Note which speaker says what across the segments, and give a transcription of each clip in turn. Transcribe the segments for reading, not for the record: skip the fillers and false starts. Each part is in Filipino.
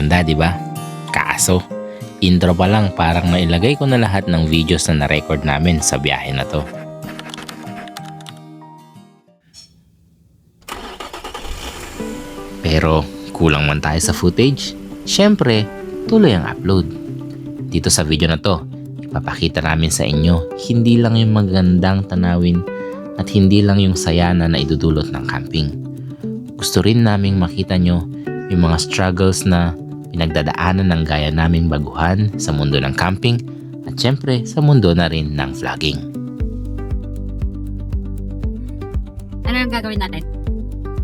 Speaker 1: ganda, di ba? Kaso, intro pa lang parang nailagay ko na lahat ng videos na na-record namin sa biyahe na to. Pero kulang man tayo sa footage, syempre tuloy ang upload. Dito sa video na to, ipapakita namin sa inyo hindi lang yung magandang tanawin at hindi lang yung saya na naidudulot ng camping. Gusto rin naming makita nyo yung mga struggles na pinagdadaanan ng gaya naming baguhan sa mundo ng camping at syempre sa mundo na rin ng vlogging.
Speaker 2: Ano ang gagawin natin?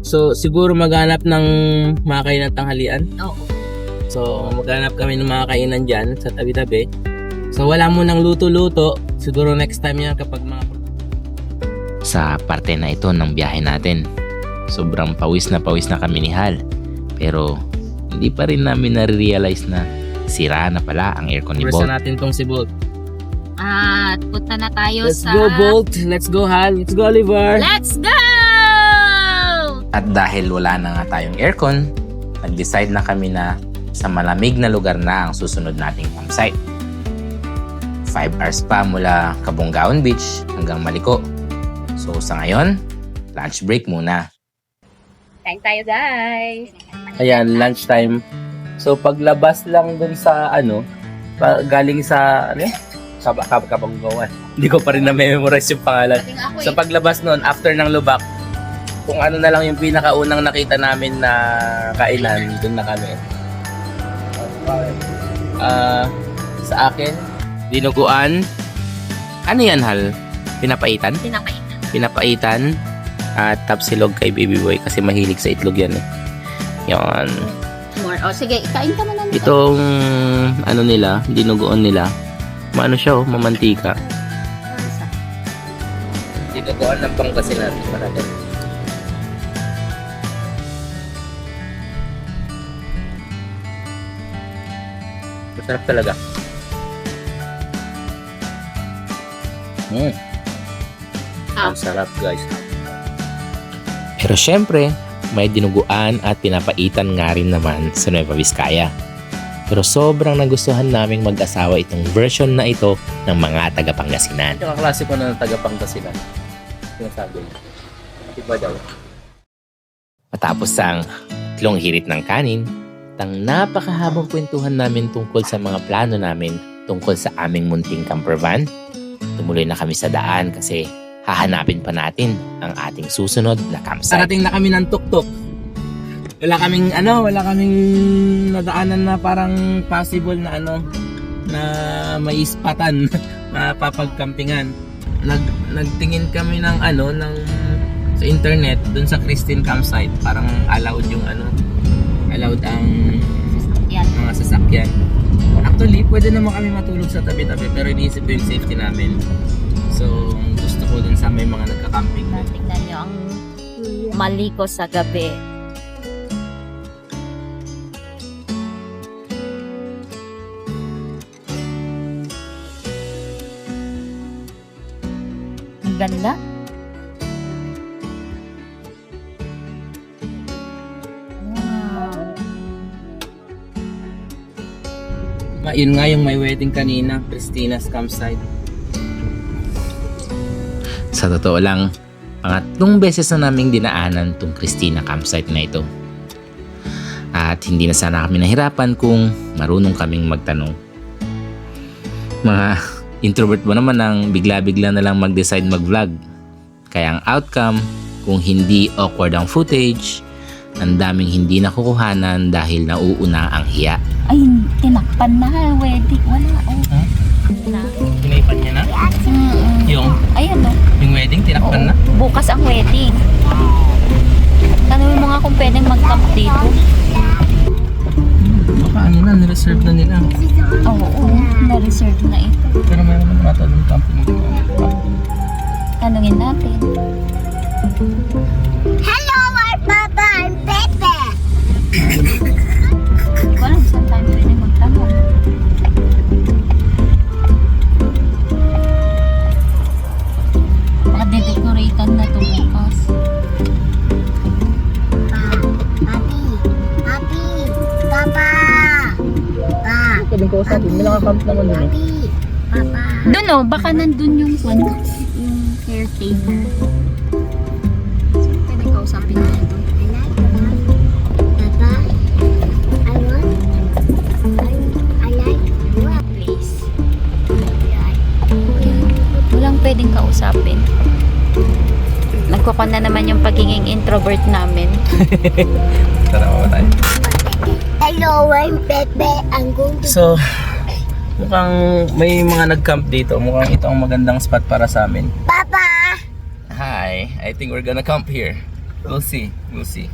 Speaker 3: So, siguro maghanap ng mga kainan tanghalian.
Speaker 2: Oo.
Speaker 3: So, maghanap kami ng mga kainan dyan sa tabi-tabi. So, wala mo nang luto-luto. Siguro next time yan kapag mga...
Speaker 1: Sa parte na ito ng biyahe natin, sobrang pawis na kami ni Hal. Pero hindi pa rin namin na-realize na sira na pala ang aircon ni
Speaker 3: Press
Speaker 1: Bolt.
Speaker 3: na natin tong si Bolt.
Speaker 2: At punta na tayo
Speaker 3: Let's
Speaker 2: sa...
Speaker 3: go Bolt! Let's go Hal! Let's go Oliver!
Speaker 2: Let's go!
Speaker 1: At dahil wala na nga tayong aircon, nag-decide na kami na sa malamig na lugar na ang susunod nating campsite. 5 hours pa mula Cabongaon Beach hanggang Maliko. So sa ngayon, lunch break muna.
Speaker 2: Kain tayo guys!
Speaker 3: Ayan, lunchtime. So, paglabas lang dun sa galing sa, Cabongaon. Hindi ko pa rin na-memorize yung pangalan. Sa paglabas nun, after ng Lubak, kung ano na lang yung pinakaunang nakita namin na kainan, dun na kami. Sa akin, dinuguan. Ano yan, Hal? Pinapaitan?
Speaker 2: Pinapaitan.
Speaker 3: Pinapaitan. At tapsilog kay Baby Boy kasi mahilig sa itlog yan eh. Yan.
Speaker 2: More. O sige, kain ka na lang.
Speaker 3: Itong ano nila, dinuguan nila. Maano siya oh, mamantika. Dinuguan ng Pangasinan. Marami. Masarap talaga. Ang sarap guys.
Speaker 1: Pero syempre, may dinuguan at pinapaitan nga rin naman sa Nueva Vizcaya. Pero sobrang nagustuhan naming mag-asawa itong version na ito ng mga taga-Pangasinan.
Speaker 3: Yung kaklase ko na ng taga-Pangasinan. Sinasabi. Iba daw.
Speaker 1: Matapos ang tatlong hirit ng kanin, ang napakahabang kwentuhan namin tungkol sa mga plano namin tungkol sa aming munting camper van. Tumuloy na kami sa daan kasi hahanapin pa natin ang ating susunod na campsite.
Speaker 3: Sarating na kami ng tuktok. Wala kaming nadaanan na parang possible na na may ispatan na papagkampingan. Nagtingin kami ng sa internet dun sa Christine campsite, parang allowed yung allowed ang mga sasakyan. Actually, pwede naman kami matulog sa tabi-tabi pero iniisip ko yung safety namin. So, gusto ko dun sa may mga nagka-camping.
Speaker 2: Tingnan nyo ang maliko sa gabi. Ang ganda.
Speaker 3: Yun nga yung may wedding kanina, Christina's campsite.
Speaker 1: Sa totoo lang, pangatlong beses na naming dinaanan tong Christina campsite na ito. At hindi na sana kami nahirapan kung marunong kaming magtanong. Mga introvert mo naman ang bigla-bigla na lang mag-decide mag-vlog. Kaya ang outcome, kung hindi awkward ang footage, ang daming hindi nakukuhanan dahil nauuna ang hiya.
Speaker 2: Ay, tinakpan na wedding. Wala. Oh.
Speaker 3: Pinaipan niya na? Yung?
Speaker 2: Ayan o.
Speaker 3: Yung wedding, tinakpan na?
Speaker 2: Bukas ang wedding. Tanungin mo nga kung pwedeng mag-camp dito.
Speaker 3: Baka na-reserve na nila.
Speaker 2: Oo, na-reserve na ito.
Speaker 3: Pero mayroon naman matanong camping.
Speaker 2: Tanungin natin.
Speaker 4: Hello, my Papa and Pepe.
Speaker 2: Walang saan tayo pwede magtanong. Baka de-decoratean na ito bukas.
Speaker 4: Papi, Papa.
Speaker 3: pwedeng kausapin. May nakakamp naman dun eh.
Speaker 4: Papa.
Speaker 2: Doon oh, baka nandun yung caretaker. Saan pwede kausapin na ito?
Speaker 4: I like Papa. I want. I like what?
Speaker 2: Place. Walang pwedeng kausapin. Nagkukon na naman yung pagiging introvert namin.
Speaker 3: Tara, mama tayo.
Speaker 4: Hello, I'm Pepe. I'm going to.
Speaker 3: So, mukhang may mga nag-camp dito. Mukhang ito ang magandang spot para sa amin.
Speaker 4: Papa.
Speaker 3: Hi, I think we're gonna camp here. We'll see. We'll see.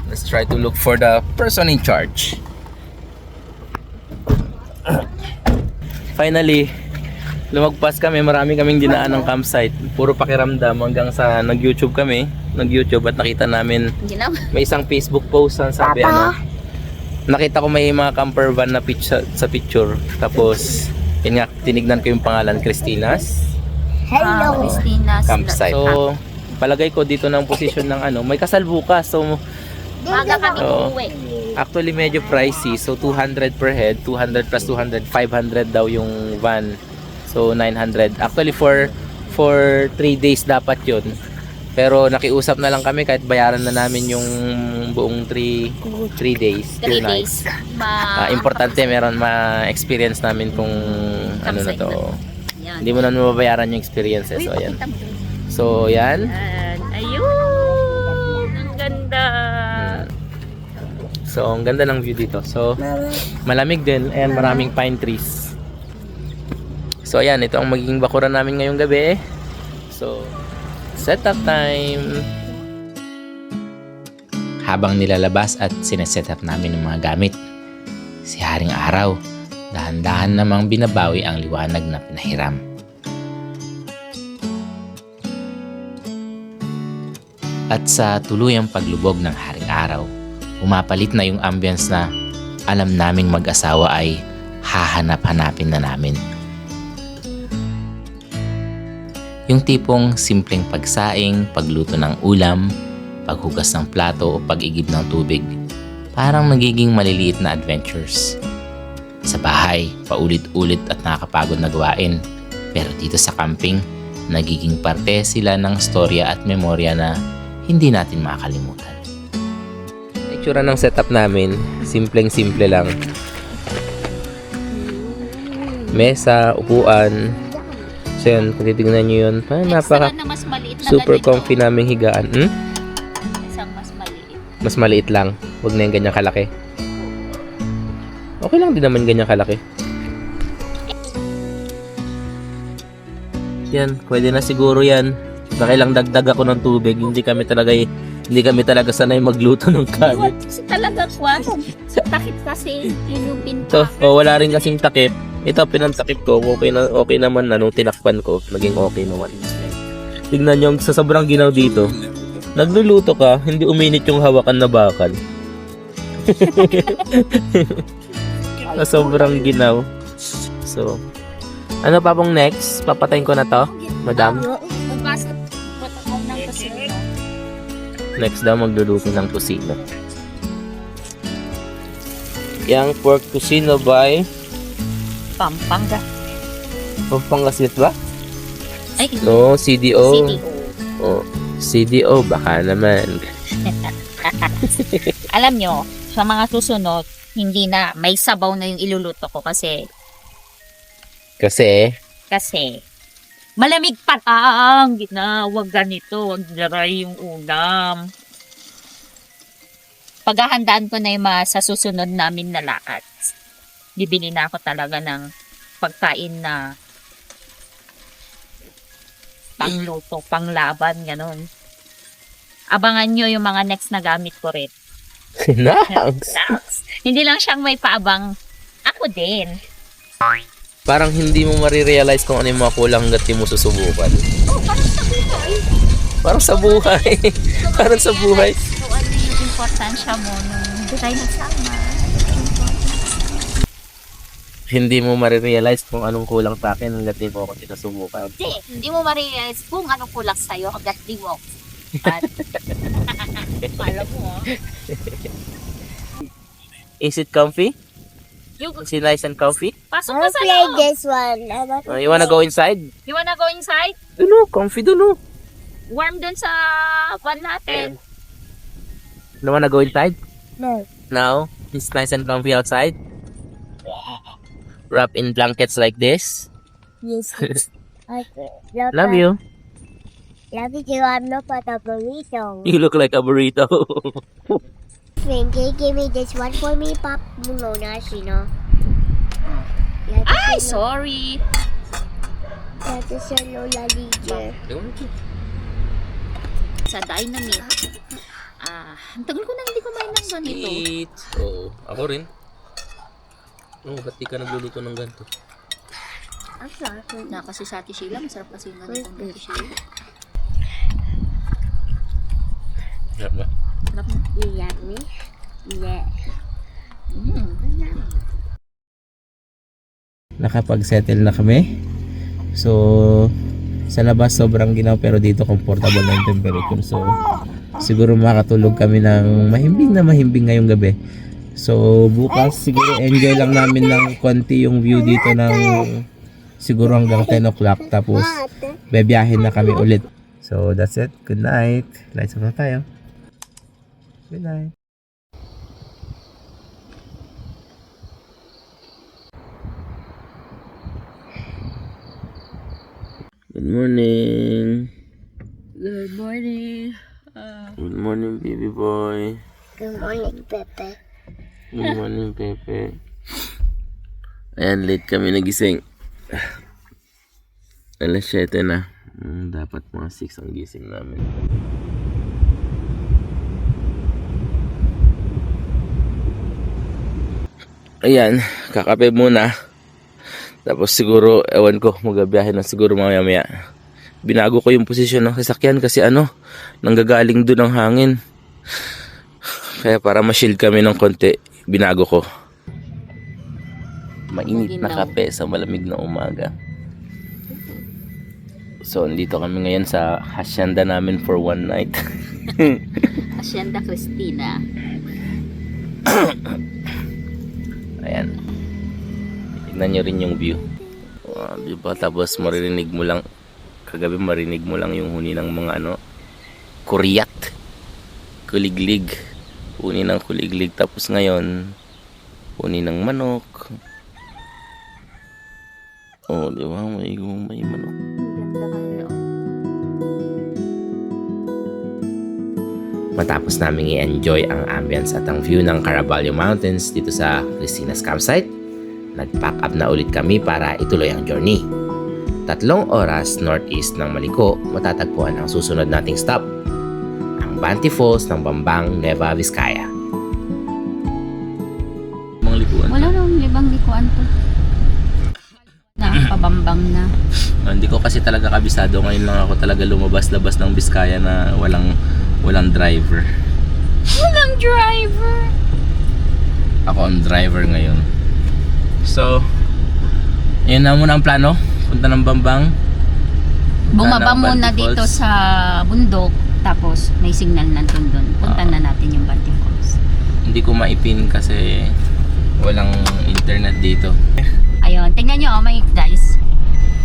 Speaker 3: Let's try to look for the person in charge. Finally, lumagpas kami. Marami kaming dinaan ng campsite. Puro pakiramdam hanggang sa nag-YouTube kami. Nag-YouTube at nakita namin
Speaker 2: Ginaw.
Speaker 3: may isang Facebook post na sabi
Speaker 4: Papa.
Speaker 3: nakita ko may mga camper van na sa picture. Tapos, yun nga, tinignan ko yung pangalan, Christina's
Speaker 4: Hello.
Speaker 2: Christina's
Speaker 3: Campsite. So, palagay ko dito ng position ng may kasal bukas. So,
Speaker 2: Maga kami
Speaker 3: Oo.
Speaker 2: uuwi.
Speaker 3: actually medyo pricey. So, 200 per head, 200 plus 200, 500 daw yung van. So, 900. Actually, for 3 days dapat yun. Pero nakiusap na lang kami kahit bayaran na namin yung buong 3 days, 2
Speaker 2: 3
Speaker 3: nights.
Speaker 2: days.
Speaker 3: Importante meron ma-experience namin kung ano na to.
Speaker 2: Yan.
Speaker 3: Hindi mo na mababayaran yung experiences. So, ayan. So, yan.
Speaker 2: Ayun! Ang ganda!
Speaker 3: So, ang ganda ng view dito. So, malamig din and maraming pine trees. So, ayan. Ito ang magiging bakuran namin ngayong gabi. So, setup time!
Speaker 1: Habang nilalabas at sineset up namin ng mga gamit, si Haring Araw, dahan-dahan namang binabawi ang liwanag na pinahiram. At sa tuluyang paglubog ng Haring Araw, umapalit na yung ambience na alam naming mag-asawa ay hahanap-hanapin na namin. Yung tipong simpleng pagsaing, pagluto ng ulam, paghugas ng plato o pag-igib ng tubig, parang nagiging maliliit na adventures. Sa bahay, paulit-ulit at nakakapagod na gawain. Pero dito sa camping, nagiging parte sila ng storya at memorya na hindi natin makakalimutan.
Speaker 3: Itsura ng setup namin, simpleng-simple lang. Mesa, upuan. So yun, kung titignan nyo yun, napaka
Speaker 2: na mas maliit na
Speaker 3: super
Speaker 2: ganito.
Speaker 3: comfy naming higaan.
Speaker 2: Isang mas maliit.
Speaker 3: Mas maliit lang. Huwag na yung ganyang kalaki. Okay lang din naman ganyang kalaki. Yan, pwede na siguro yan. Nakailang dagdag ako ng tubig. Hindi kami talaga sanay magluto ng kanin.
Speaker 2: Kasi talaga kwan. Sa takip kasi inubin
Speaker 3: Ito, wala rin kasing takip. Ito, pinantakip ko. Okay naman na nung tinakpan ko. Naging okay naman. Tignan nyo, sa sobrang ginaw dito. Nagluluto ka, hindi uminit yung hawakan na bakal. Sa sobrang ginaw. So, ano pa pong next? Papatayin ko na to, madam.
Speaker 2: Magbasa ko ng kusina.
Speaker 3: Next daw, magluluto ng kusino. Yang pork kusino by
Speaker 2: Pampanga.
Speaker 3: Pampangasit ba?
Speaker 2: Ay,
Speaker 3: No, CDO.
Speaker 2: CDO.
Speaker 3: Oh, CDO, baka naman.
Speaker 2: Alam nyo, sa mga susunod, hindi na, may sabaw na yung iluluto ko kasi malamig pa ang wag ganito, wag dry yung ulam. Paghahandaan ko na yung mga sa susunod namin na lakad. Bibili na ako talaga ng pagkain na pangluto, panglaban, gano'n. Abangan nyo yung mga next na gamit ko rin.
Speaker 3: Nice.
Speaker 2: Hindi lang siyang may paabang, ako din.
Speaker 3: Parang hindi mo marirealize kung ano yung mga kulang hanggat di mo susubukan.
Speaker 2: Oh, parang sa buhay.
Speaker 3: Parang sa buhay. Parang sa buhay.
Speaker 2: So, ano yung importansya mo nung tayo nagsama?
Speaker 3: Hindi mo marirealize kung anong kulang sa akin hanggat di mo ako sinusubukan.
Speaker 2: Hindi mo ma-realize kung anong kulang sa'yo hanggat di mo. At, alam mo,
Speaker 3: Is it comfy?
Speaker 2: You,
Speaker 3: Is it nice and comfy?
Speaker 2: pasok
Speaker 4: I'll
Speaker 2: ka sa
Speaker 4: play
Speaker 2: loob.
Speaker 4: this one. I want
Speaker 3: You wanna go inside?
Speaker 2: You wanna go inside?
Speaker 3: Dulo, comfy dulo.
Speaker 2: Warm dun sa van natin.
Speaker 3: You wanna go inside?
Speaker 4: no.
Speaker 3: No. It's nice and comfy outside. Wrap in blankets like this.
Speaker 4: Yes. Okay.
Speaker 3: Love you.
Speaker 4: Love you too. I'm not but a burrito.
Speaker 3: You look like a burrito.
Speaker 4: Frankie, give me this one for me, Pop. No, no.
Speaker 2: Ay, sorry.
Speaker 4: That is a Lola Liger.
Speaker 2: Sa Dynamite. Ang tagal ko na hindi kumain ng ganito.
Speaker 3: Eat. Oo. Ako rin. Oh, ba't di ka nagluluto ng ganito?
Speaker 4: I'm sorry.
Speaker 2: Na kasi sa Ate Sheila, masarap kasi yung ganito ng Ate Sheila.
Speaker 3: Sarap ba?
Speaker 2: Sarap na.
Speaker 4: You love me? Yeah.
Speaker 3: Nakapag-settle na kami. So, sa labas sobrang ginaw pero dito comfortable na yung temperature. So, siguro makatulog kami ng mahimbing ngayong gabi. So, bukas siguro enjoy lang namin ng konti yung view dito ng siguro hanggang 10 o'clock. Tapos, bebiyahin na kami ulit. So, that's it. Good night. Lights off na tayo. Good night. Good morning.
Speaker 2: Good morning.
Speaker 3: Good morning, baby boy.
Speaker 4: Good morning, Pepe.
Speaker 3: Good morning, Pepe. Ayan, late kami nagising. Alas 7 na. Dapat mga 6 ang gising namin. Ayan, kakape muna. Tapos siguro, ewan ko, magabiyahe na siguro mamaya-maya. Binago ko yung posisyon ng sasakyan kasi nanggagaling doon ang hangin. Kaya para ma-shield kami ng konti, binago ko. Mainit na kape sa malamig na umaga. So, nandito kami ngayon sa hacienda namin for one night.
Speaker 2: Hacienda Cristina.
Speaker 3: Ayan. Tignan nyo rin yung view. Diba? Tapos maririnig mo lang, kagabi marinig mo lang yung huni ng mga kuryat. Kuliglig. Huni ng kuliglig. Tapos ngayon, huni ng manok. Oh, di ba? May manok. Matapos namin i-enjoy ang ambience at ang view ng Caraballo Mountains dito sa Cristina's Campsite, nag-pack up na ulit kami para ituloy ang journey. 3 oras northeast ng Maliko, matatagpuan ang susunod nating stop, ang Banti Falls ng Bambang, Nueva Vizcaya. Mga likuan.
Speaker 2: Wala nang ibang likuan to. Pabambang na.
Speaker 3: Hindi ko kasi talaga kabisado. Ngayon lang ako talaga lumabas-labas ng Vizcaya na walang driver.
Speaker 2: Walang driver!
Speaker 3: Ako ang driver ngayon. So, yun na muna ang plano. Punta ng Bambang.
Speaker 2: Bumaba
Speaker 3: ng
Speaker 2: muna
Speaker 3: Banti
Speaker 2: dito
Speaker 3: Falls.
Speaker 2: sa bundok, tapos may signal na doon. Punta na natin yung Banti Falls.
Speaker 3: Hindi ko maipin kasi walang internet dito.
Speaker 2: Ayun, tingnan nyo, oh my guys.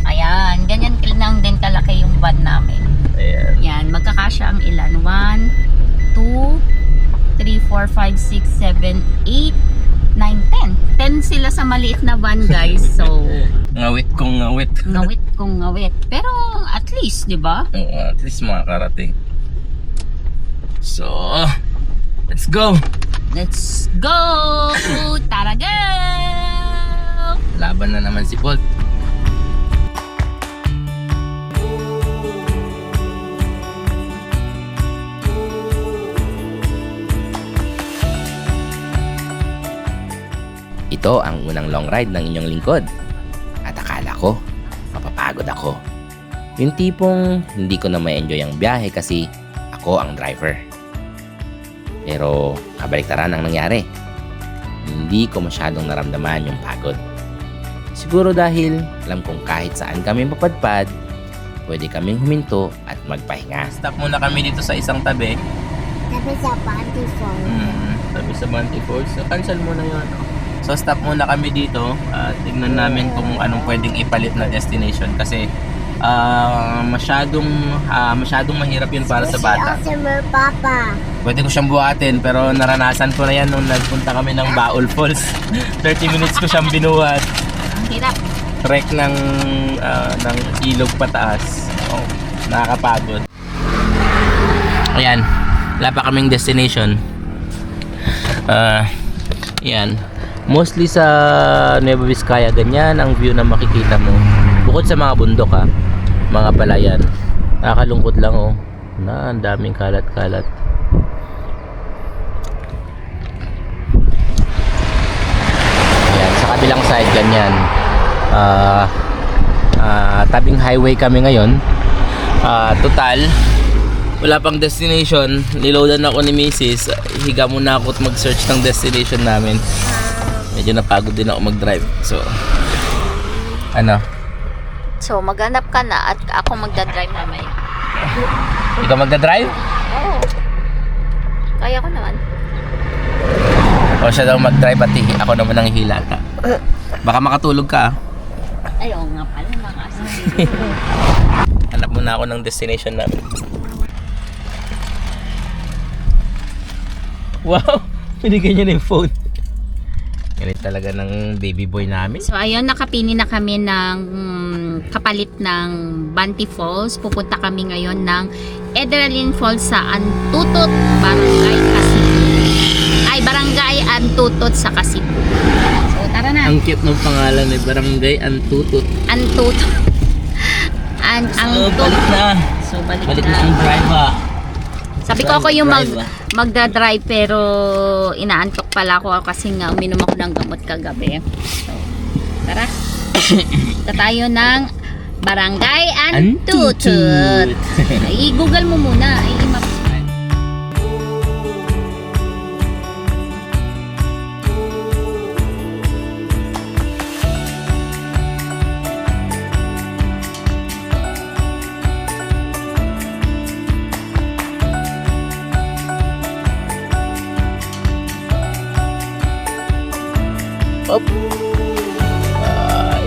Speaker 2: Ayan, ganyan lang din kalaki yung van namin.
Speaker 3: Ayan.
Speaker 2: Yan, magkakasya ang ilan? 1, 2, 3, 4, 5, 6, 7, 8, 9, 10. 10 sila sa maliit na van, guys. So,
Speaker 3: Ngawit kong ngawit.
Speaker 2: ngawit kung ngawit. Pero at least, di ba?
Speaker 3: Oo, at least makakarating. So, let's go!
Speaker 2: Let's go! Tara, go!
Speaker 3: Laban na naman si Bolt. Ito ang unang long ride ng inyong lingkod. At akala ko, mapapagod ako. Yung tipong hindi ko na ma-enjoy ang biyahe kasi ako ang driver. Pero kabaliktaran ang nangyari. Hindi ko masyadong naramdaman yung pagod. Siguro dahil alam kong kahit saan kami mapadpad, pwede kaming huminto at magpahinga. Stop muna kami dito sa isang tabi.
Speaker 4: Tapos sa Banti Falls.
Speaker 3: Tabi sa Banti Falls. So, cancel muna yun. So stop muna kami dito. Tignan namin kung anong pwedeng ipalit na destination kasi masyadong mahirap yun para sa bata.
Speaker 4: Awesome, Papa.
Speaker 3: Pwede ko siyang buhatin pero naranasan ko na yan nung nagpunta kami ng Baol Falls. 30 minutes ko siyang binuhat.
Speaker 2: Ang hirap.
Speaker 3: Trek ng ilog pataas. Oh, nakakapagod. Ayan, wala pa kaming destination. Ayan. Mostly sa Nueva Vizcaya, ganyan ang view na makikita mo. Bukod sa mga bundok mga palayan. Nakakalungkot lang na ang daming kalat-kalat. Ayan, sa kabilang side ganyan. Tabing highway kami ngayon. Total wala pang destination. Niloadan ako ni Mrs. Higa muna ako at mag-search ng destination namin. Medyo napagod din ako mag-drive. So
Speaker 2: So, maghanap ka na at ako magdadrive mamaya.
Speaker 3: ikaw magdadrive?
Speaker 2: Oo. Kaya ko naman.
Speaker 3: O siya daw mag-drive at ako naman ang hilata. Baka makatulog ka.
Speaker 2: Ayaw nga pala,
Speaker 3: Hanap muna ako ng destination namin. Wow! Binigyan niya na yung phone. Ganit talaga ng baby boy namin.
Speaker 2: So, ayun, nakapili na kami ng kapalit ng Banti Falls. Pupunta kami ngayon ng Edralin Falls sa Antutot, Barangay Kasibu. Barangay Antutot sa Kasibu. So, tara na.
Speaker 3: Ang cute ng pangalan Barangay Antutot.
Speaker 2: Antutot.
Speaker 3: So, balik na.
Speaker 2: So, balik
Speaker 3: Balik
Speaker 2: na.
Speaker 3: na ang drive
Speaker 2: Sabi ko ako yung
Speaker 3: Drive,
Speaker 2: magdadrive pero inaantok pala ako kasi nga uminom ako ng gamot kagabi. So, tara. Punta tayo ng Barangay Antutot. I-google mo muna. I-map.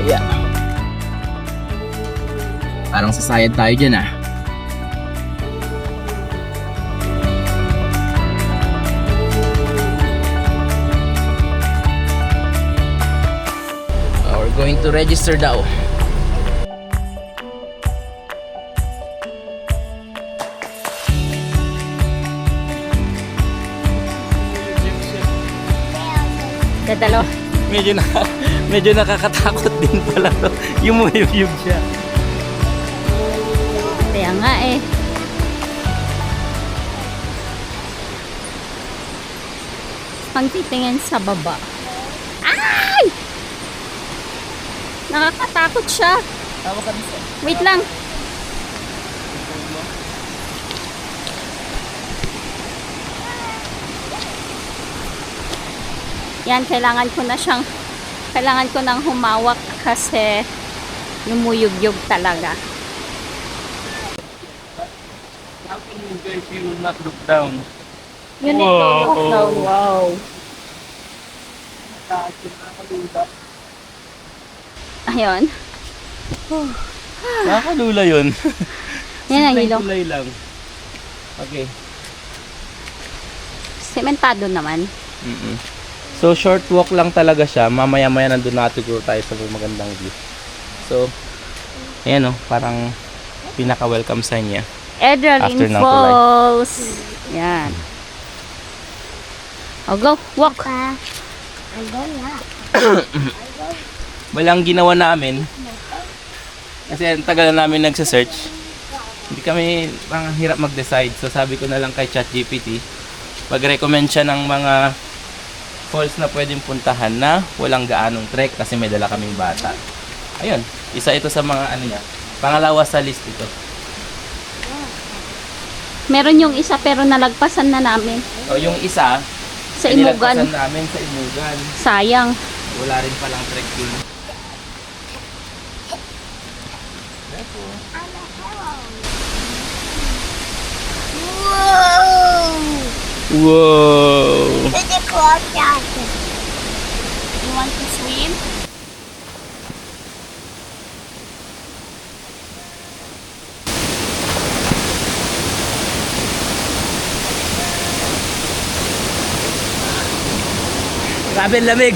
Speaker 3: Yeah. Parang sasayad tayo dyan We're going to register daw.
Speaker 2: Dadalo.
Speaker 3: Medyo nakakatakot din pala to. Yumuyug siya.
Speaker 2: Kaya nga eh. Pagtitingin sa baba. Ay! Nakakatakot siya. Wait lang. Yan, kailangan ko nang humawak kasi yumuyug-yug talaga.
Speaker 3: How can you guys will not look down?
Speaker 2: Yun ito, look down. Wow. Ayun.
Speaker 3: Nakakalula yun.
Speaker 2: Yan ang hilo.
Speaker 3: Kulay lang. Okay.
Speaker 2: Sementado naman.
Speaker 3: So short walk lang talaga siya. Mamaya-maya nandun na siguro tayo sa magandang view. So, ayan parang pinaka-welcome sign niya.
Speaker 2: Edralin
Speaker 3: After ng
Speaker 2: Falls. Yan. O, go. Walk.
Speaker 4: Pa, I'm going up.
Speaker 3: Walang ginawa namin. Kasi ang tagal na namin nagsa-search. Hindi kami parang hirap mag-decide. So sabi ko na lang kay ChatGPT, mag-recommend siya ng mga falls na pwedeng puntahan na walang gaanong trek kasi may dala kaming bata. Ayun, isa ito sa mga niya. Pangalawa sa list ito.
Speaker 2: Meron yung isa pero nalagpasan na namin.
Speaker 3: O yung isa,
Speaker 2: Sa Imugan.
Speaker 3: nilagpasan namin sa Imugan.
Speaker 2: Sayang.
Speaker 3: Wala rin palang trek yun.
Speaker 4: Whoa!
Speaker 3: Wow!
Speaker 4: There's a clock down.
Speaker 2: want to swim?
Speaker 3: Grabe ang lamig.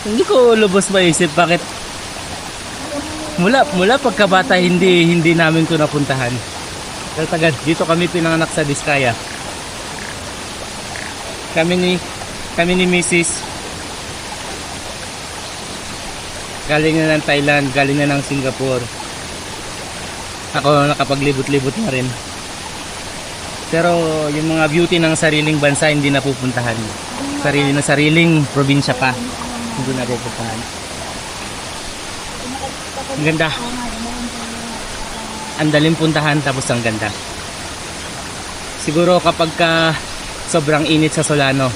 Speaker 3: Hindi ko lubos maisip bakit mula pagkabata hindi namin to napuntahan. Dahil taga dito kami pinanganak sa Diskaya. Kami ni Mrs. Galing na ng Thailand, galing na ng Singapore. Ako nakapaglibot-libot na rin. Pero yung mga beauty ng sariling bansa hindi napupuntahan. Sariling probinsya pa hindi napupuntahan. Ang ganda. Ang daling puntahan tapos ang ganda. Siguro kapag sobrang init sa Solano,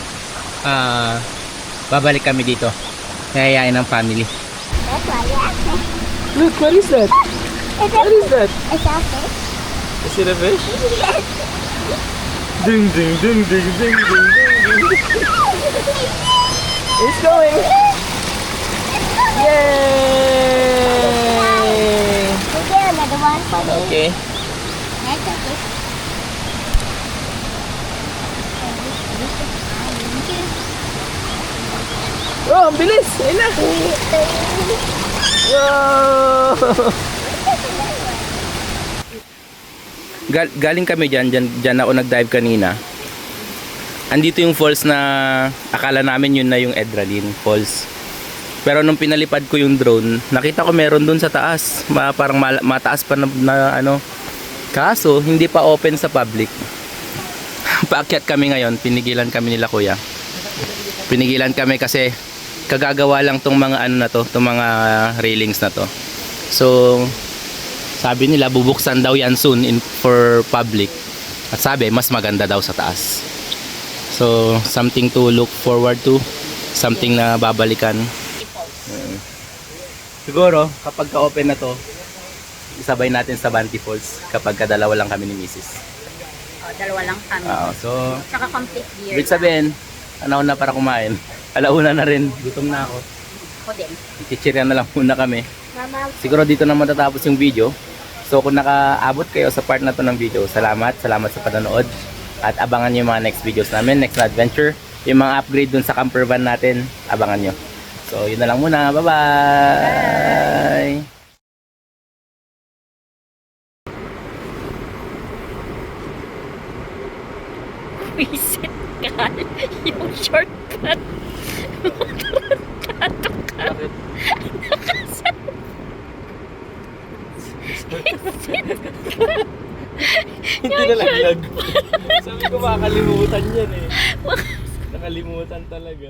Speaker 3: babalik kami dito. Yayayain ng family.
Speaker 4: That's why you asked me.
Speaker 3: Look, what is that? What is that?
Speaker 4: It's a fish.
Speaker 3: Is it a fish? Ding ding ding ding ding ding ding ding. It's going. Yay!
Speaker 4: Is there another one for me?
Speaker 3: Okay.
Speaker 4: That's okay.
Speaker 3: Oh, ang bilis! Ayun na! Wow! Galing kami dyan ako nag-dive kanina. Andito yung falls na akala namin yun na yung Edralin Falls. Pero nung pinalipad ko yung drone, nakita ko meron dun sa taas. Parang mataas pa na ano. Kaso, hindi pa open sa public. Paakyat kami ngayon, pinigilan kami nila kuya. Pinigilan kami kasi kagagawa lang tong mga ano na to, tong mga railings na to. So, sabi nila bubuksan daw yan soon for public. At sabi, mas maganda daw sa taas. So, something to look forward to. Something na babalikan. Siguro, kapag ka-open na to, isabay natin sa Banti Falls kapag kadalawa lang kami ni Mrs.
Speaker 2: Dalawa lang kami.
Speaker 3: So,
Speaker 2: Tsaka complete year.
Speaker 3: ibig sabihin, ano na para kumain. Alauna na rin, gutom na ako.
Speaker 2: Ako din.
Speaker 3: Chichirya na lang muna kami.
Speaker 4: Mama,
Speaker 3: Siguro dito na matatapos yung video. So kung nakaabot kayo sa part na to ng video, salamat sa panonood. At abangan nyo yung mga next videos namin, next na adventure. Yung mga upgrade dun sa camper van natin, abangan nyo. So yun na lang muna, bye-bye!
Speaker 2: Visit ka. Yung shortcut. Tarantado ka.
Speaker 3: Hindi nalaglag. Sabi ko makakalimutan yan eh. Nakalimutan talaga.